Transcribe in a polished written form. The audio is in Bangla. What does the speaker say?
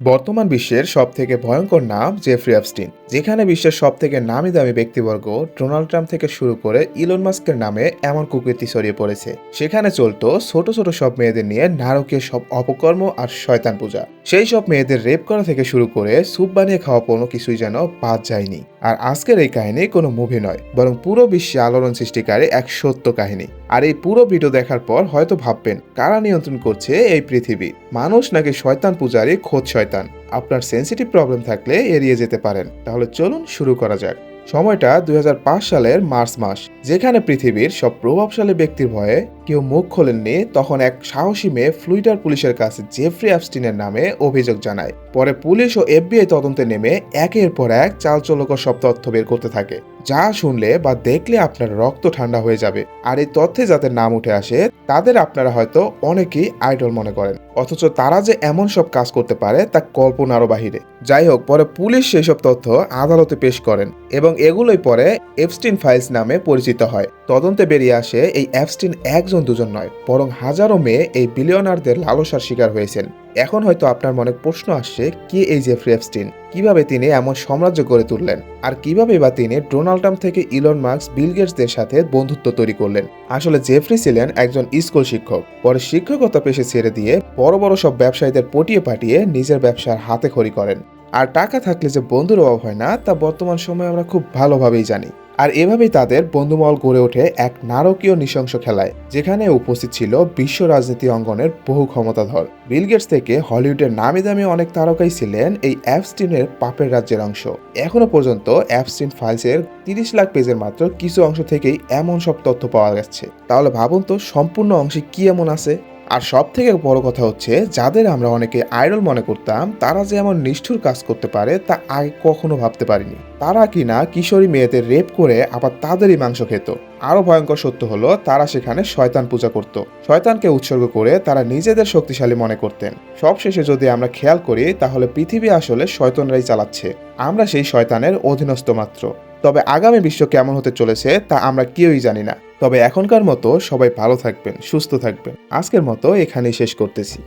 বর্তমান বিশ্বের সবথেকে ভয়ঙ্কর নাম জেফ্রি অ্যাপস্টিন, যেখানে বিশ্বের সবথেকে নামি দামি ব্যক্তিবর্গ ডোনাল্ড ট্রাম্প থেকে শুরু করে ইলন মাস্কের নামে এমন কুকীর্তি ছড়িয়ে পড়েছে। সেখানে চলতো ছোট ছোট সব মেয়েদের নিয়ে নারকীয় সব অপকর্ম আর শয়তান পূজা। সেই সব মেয়েদের রেপ করা থেকে শুরু করে স্যুপ বানিয়ে খাওয়া কোনো কিছুই যেন বাদ যায়নি। আর আজকের এই কাহিনী কোনো মুভি নয়, বরং পুরো বিশ্বে আলোড়ন সৃষ্টিকারী এক সত্য কাহিনী। আর এই পুরো ভিডিও দেখার পর হয়তো ভাববেন, কারা নিয়ন্ত্রণ করছে এই পৃথিবী, মানুষ নাকি শয়তান পূজারী খোদ শয়তান? আপনার সেন্সিটিভ প্রবলেম থাকলে এড়িয়ে যেতে পারেন। তাহলে চলুন শুরু করা যাক। সময়টা 2005 সালের মার্চ মাস, যেখানে পৃথিবীর সব প্রভাবশালী ব্যক্তির ভয়ে কেউ মুখ খোলেননি। তখন এক সাহসী মেয়ে ফ্লুইডার পুলিশের কাছে জেফ্রি অ্যাপস্টিনের নামে অভিযোগ জানায়। পরে পুলিশ ও এফবিআই তদন্তে নেমে একের পর এক চালচলকর সব তথ্য বের করতে থাকে, যা শুনলে বা দেখলে আপনার রক্ত ঠান্ডা হয়ে যাবে। আর এই তথ্যে যাদের নাম উঠে আসে তাদের আপনারা হয়তো অনেকেই আইডল মনে করেন, অথচ তারা যে এমন সব কাজ করতে পারে তা কল্পনারও বাহিরে। যাই হোক, পরে পুলিশ সেই সব তথ্য আদালতে পেশ করেন এবং এগুলোই পরে এপস্টিন ফাইলস নামে পরিচিত হয়। তদন্তে বেরিয়ে আসে এই অ্যাপস্টিন একজন দুজন নয়, বরং হাজারো মেয়ে এই বিলিয়নারদের লালসার শিকার হয়েছেন। এখন হয়তো আপনার মনে প্রশ্ন আসছে, কে এই জেফ্রি অ্যাপস্টিন, কিভাবে তিনি এমন সাম্রাজ্য গড়ে তুললেন, আর কিভাবে বা তিনি ডোনাল্ড ট্রাম্প থেকে ইলন মাস্ক, বিল গেটসদের সাথে বন্ধুত্ব তৈরি করলেন? আসলে জেফ্রি ছিলেন একজন স্কুল শিক্ষক। পরে শিক্ষকতা পেশে ছেড়ে দিয়ে বড় বড় সব ব্যবসায়ীদের পটিয়ে পাঠিয়ে নিজের ব্যবসার হাতে খড়ি করেন। আর টাকা থাকলে যে বন্ধুর অভাব হয় না, তা বর্তমান সময়ে আমরা খুব ভালোভাবেই জানি। আর এভাবেই তাদের বন্ধুমহল গড়ে ওঠে এক নারকীয় নৃশংস খেলায়, যেখানে উপস্থিত ছিল বিশ্ব রাজনীতি অঙ্গনের বহু ক্ষমতাধর। বিল গেটস থেকে হলিউডের নামি দামি অনেক তারকাই ছিলেন এই অ্যাপস্টিনের পাপের রাজ্যের অংশ। এখনো পর্যন্ত অ্যাপস্টিন ফাইলসের 30 লাখ পেজের মাত্র কিছু অংশ থেকেই এমন সব তথ্য পাওয়া যাচ্ছে। তাহলে ভাবুন তো, সম্পূর্ণ অংশে কি এমন আছে? আর সব থেকে বড় কথা হচ্ছে, যাদের আমরা অনেকে আইডল মনে করতাম, তারা যে এমন নিষ্ঠুর কাজ করতে পারে তা আগে কখনো ভাবতে পারিনি। তারা কিনা কিশোরী মেয়েদের রেপ করে আবার তাদেরই মাংস খেত। আরো ভয়ঙ্কর সত্য হলো, তারা সেখানে শয়তান পূজা করত। শয়তানকে উৎসর্গ করে তারা নিজেদের শক্তিশালী মনে করতেন। সবশেষে যদি আমরা খেয়াল করি, তাহলে পৃথিবী আসলে শয়তানরাই চালাচ্ছে, আমরা সেই শয়তানের অধীনস্থ মাত্র। তবে আগামী বিশ্ব কেমন হতে চলেছে তা আমরা কেউই জানি না। তবে এখনকার মতো সবাই ভালো থাকবেন, সুস্থ থাকবেন। আজকের মতো এখানেই শেষ করতেছি।